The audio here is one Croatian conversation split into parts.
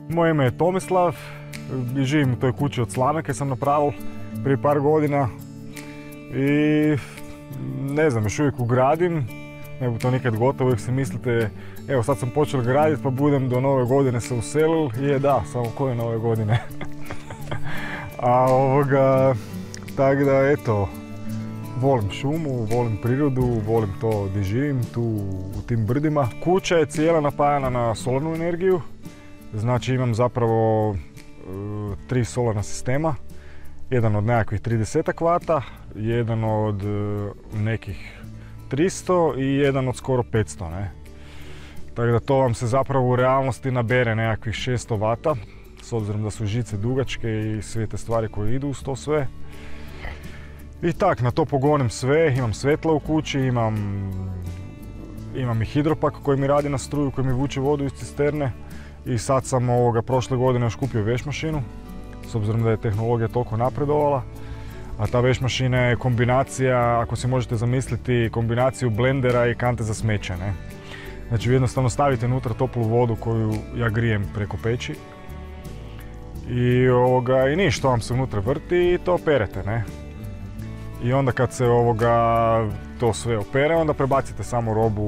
Moje ime je Tomislav i živim u toj kući od slame koju sam napravil prije par godina. I ne znam, još uvijek ugradim, ne bi to nikad gotovo, uvijek si mislite evo sad sam počeo graditi pa budem do nove godine se uselil. Je da, samo koje nove godine. Tako da eto, volim šumu, volim prirodu, volim to gdje živim, tu u tim brdima. Kuća je cijela napajana na solarnu energiju, znači imam zapravo 3 solarna sistema. Jedan od nekakvih 30 vata, jedan od nekih 300 i jedan od skoro 500. Ne? Tako da to vam se zapravo u realnosti nabere nekakvih 600 vata, s obzirom da su žice dugačke i sve te stvari koje idu uz to sve. I tak, na to pogonim sve, imam svetla u kući, imam i hidropak koji mi radi na struju, koji mi vuče vodu iz cisterne. I sad sam prošle godine još kupio vešmašinu, s obzirom da je tehnologija toliko napredovala. A ta vešmašina je kombinacija, ako si možete zamisliti, kombinaciju blendera i kante za smeće. Ne? Znači vi jednostavno stavite unutra toplu vodu koju ja grijem preko peći. I ništa, vam se unutra vrti i to perete. Ne? I onda kad se to sve opere, onda prebacite samo robu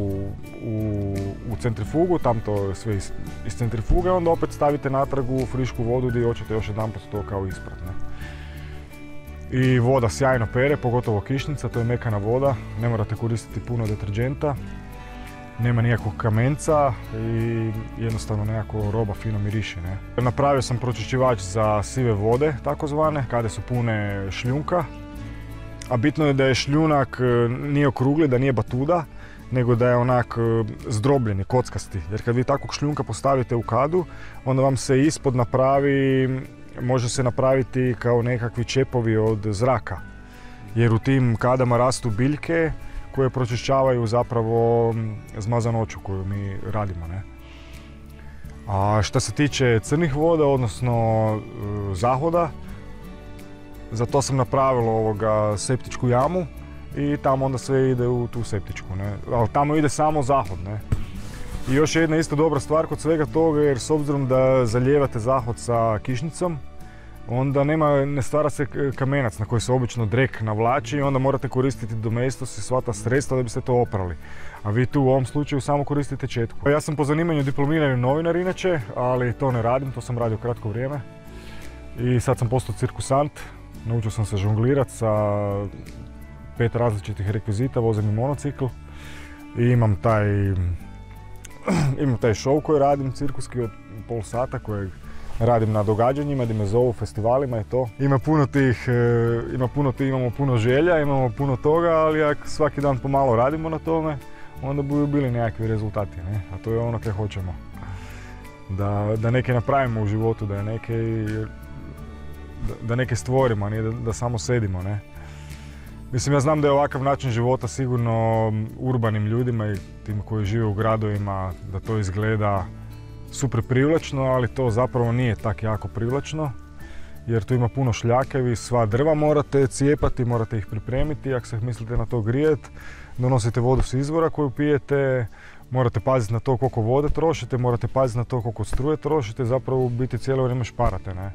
u centrifugu, tam to sve iz centrifuge, onda opet stavite natrag u frišku vodu gdje hoćete još jedanput to kao isprat. Ne? I voda sjajno pere, pogotovo kišnica, to je mekana voda, ne morate koristiti puno deterđenta, nema nikakvog kamenca i jednostavno nekako roba fino miriši. Ne? Napravio sam pročišćivač za sive vode, takozvane, kada su pune šljunka. A bitno je da je šljunak nije okrugli, da nije batuda, nego da je onak zdrobljeni, kockasti. Jer kad vi takvog šljunka postavite u kadu, onda vam se ispod može se napraviti kao nekakvi čepovi od zraka. Jer u tim kadama rastu biljke koje pročišćavaju zapravo zmazanoću koju mi radimo. Ne? A što se tiče crnih voda, odnosno zahoda, za to sam napravil septičku jamu i tamo onda sve ide u tu septičku. Ne? Ali tamo ide samo zahod. Ne? I još jedna isto dobra stvar kod svega toga, jer s obzirom da zalijevate zahod sa kišnicom, onda ne stvara se kamenac na koji se obično drek navlači i onda morate koristiti domestos i sva ta sredstva da biste to oprali. A vi tu u ovom slučaju samo koristite četku. Ja sam po zanimanju diplomirani novinar inače, ali to ne radim, to sam radio kratko vrijeme. I sad sam postao cirkusant. Naučio sam se žonglirati sa 5 različitih rekvizita, vozim i monocikl. I imam taj show koji radim, cirkuski od pol sata, kojeg radim na događanjima gdje me zovu, festivalima i to. Imamo puno želja, imamo puno toga, ali ako svaki dan pomalo radimo na tome, onda budu bili nekakvi rezultati. Ne? A to je ono kaj hoćemo. Da neke napravimo u životu, da neke stvorimo, a nije da samo sedimo. Ne? Mislim, ja znam da je ovakav način života sigurno urbanim ljudima i tim koji žive u gradovima, da to izgleda super privlačno, ali to zapravo nije tak jako privlačno. Jer tu ima puno šljakevi, sva drva morate cijepati, morate ih pripremiti, ako se mislite na to grijeti. Donosite vodu s izvora koju pijete, morate paziti na to koliko vode trošite, morate paziti na to koliko struje trošite, zapravo u biti cijelo vrijeme šparate. Ne?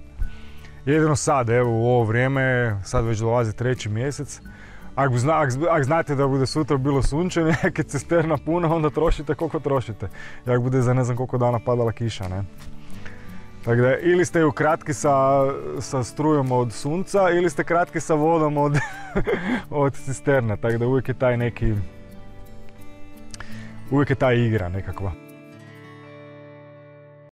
Jedino sad, evo u ovo vrijeme, sad već dolazi 3. mjesec, ako znate da bude sutra bilo sunčano, neka cisterna puna, onda trošite koliko trošite. I ako bude za ne znam koliko dana padala kiša. Ne? Tako da ili ste kratki sa strujom od sunca, ili ste kratki sa vodom od cisterne. Tako da uvijek je ta igra nekakva.